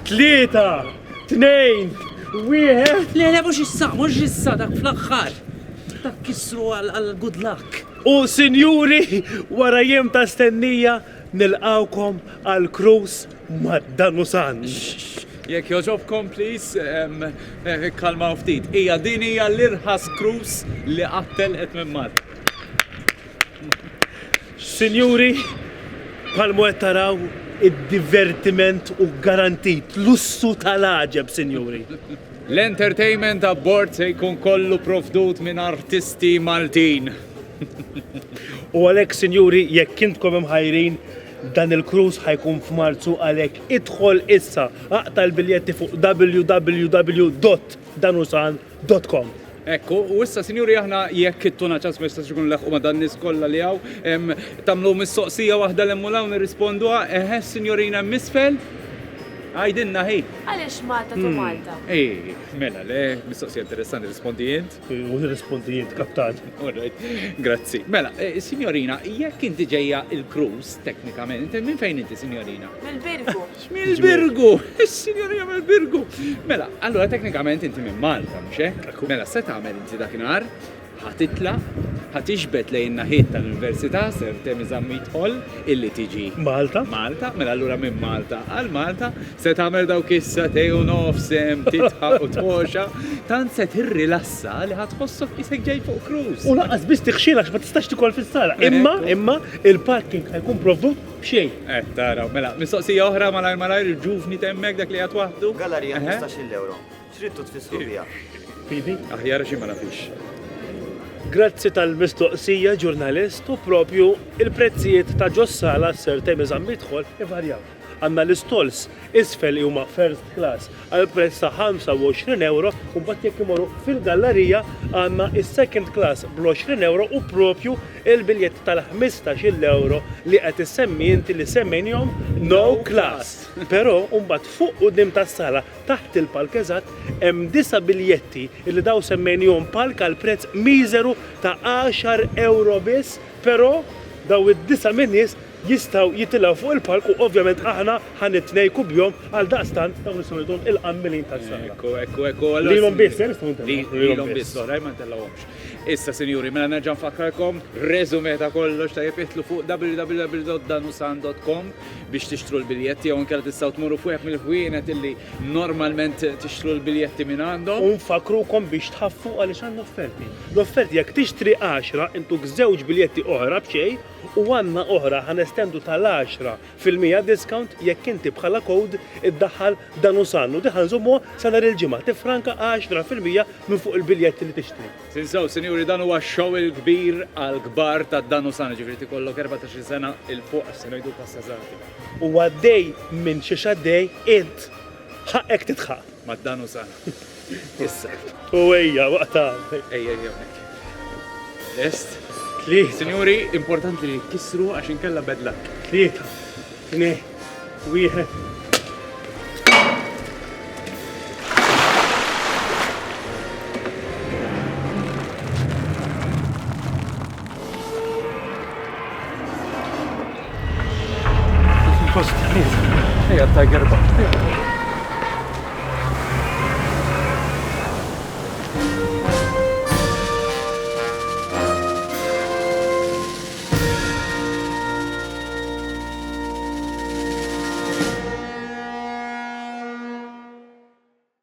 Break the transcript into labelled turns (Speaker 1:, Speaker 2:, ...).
Speaker 1: 3, 2, 1.
Speaker 2: Le, mux issa, dak fl-axħar. Dak kisru għal-good luck.
Speaker 1: U sinjuri, wara jem ta' stennija, nilqawkom għal-cruise mad-Danusan.
Speaker 3: Jekk joġobkom, please, kalma ftit. Ija din hija l-irħas cruise li qattel qed minn Malta.
Speaker 1: Sinjuri, palmu qed taraw id-divertiment u garantit lussu tal-aġeb, sinjuri.
Speaker 3: L-entertainment abbord se jkun kollu provdut minn artisti Maltin.
Speaker 1: U għalek, sinjuri, jekk intkom imħajrin, dan il-cruise ħajkun f'Marzu għalek idħol issa aqta l-biljetti fuq www.danusan.com.
Speaker 3: Ekku, u issa, sinjuri, aħna jekk it-tuna ċas ma jistax ikun leħqu ma dan nies kollha li hawn, tagħmlu mistoqsija waħda l-emmulaw nirrisponduha, sinjorina misfel, għajdinna ħej.
Speaker 4: Għaliex Malta tu Malta?
Speaker 3: Mela, le, mistoqsija interessanti, rispondi jint?
Speaker 1: U rispondi jint, kaptan.
Speaker 3: Alright, grazzi. Mela, signorina, jekk inti ġejja il-cruise, teknikament, minn fejn inti, signorina?
Speaker 4: Mil-Birgu.
Speaker 3: Mil-Birgu, signorina Mil-Birgu. Mela, allora teknikament inti minn Malta, mux hekk? Mela, se tagħmel inti dakinhar, ħatitla, ħatixbet lejn naħiet tal-Università, ser temi zammit hol, illi tiġi
Speaker 1: Malta?
Speaker 3: Malta, mela allura minn Malta għal Malta, se tagħmel dawk is-satej u nofsem, titħaq u tħoxa, tant se tirrilassa li ħatħossok isek ġej fuq cruise.
Speaker 1: U laqqas biss tiħxila għax ma tistax tikol fis-sala. Imma il-parking ħajkun provdut b'xejn.
Speaker 3: Taraw, mela, mistoqsija oħra malajr il-ġuvni temmek dak li għat waħdu?
Speaker 5: Gallerija 15 euro. X'ridtu tfissru biha?
Speaker 1: Fidi?
Speaker 3: Aħjar xi ma nafix.
Speaker 1: Grazzi tal-mistoqsija ġurnalist u propju il-prezzijiet ta' ġossala ser temi zammidħol ivarjaw. Għanna l-istols isfel huma first class għal prezz ta' 25 euro u mbagħad jekk imorru fil-gallerija għandna is-second class bl-20 euro u propju il-biljett tal-15 euro li qed issemmi inti li semmejnihom no class. Però mbagħad fuq quddiem tas-sala taħt il-palk eżatt hemm 9 biljetti li daw semmejnihom palk għal prezz miżeru ta' 10 euro biss, però daw id-9 min-nies jistaw jitilaw fuq il-palk u ovvjament aħna ħanitnejku bjom għal daqstan dawn is-solidum il-qammilin tas-sala.
Speaker 3: Ekku.
Speaker 1: Lilhom biss,
Speaker 3: Lilhom biss, oħraj ma ntellawhomx. Issa, sinjuri, mela nerġa' nfakkarkom reżumé ta' kollox ta' jibitlu fuq www.danusan.com biex tixtru l-biljetti jew inkella tistgħu tmurru fuq mill-ħwienet illi normalment tixtru l-biljetti minn għandhom.
Speaker 1: U nfakrukom biex tħaffu għaliex għandna offerti. L-offerti jekk tixtri 10 intuk żewġ biljetti oħra b'xejn u għandna oħra ħanestendu tal-10% discount jekk inti bħala kod iddaħħal Danusan u diħanżumu sa nhar il-ġimgħa tifranka 10% minn fuq il-biljetti li tixtri.
Speaker 3: Sinsaw, sinjuri, dan huwa show il-kbir għal-kbar ta' Danusan, ġifieri tikollok 14 sena il-fuq se ngħidu passażati.
Speaker 1: U għaddej minn xi xaddej int ħaqek titħaq.
Speaker 3: Ma' Danusan. Issa.
Speaker 1: U ejja waqta.
Speaker 3: Ejja. Est?
Speaker 1: Sinjuri,
Speaker 3: Sinjuri, importanti li kisru għax inkella bedla.
Speaker 1: 3, 2, 1. Ejja, Tiger Bar.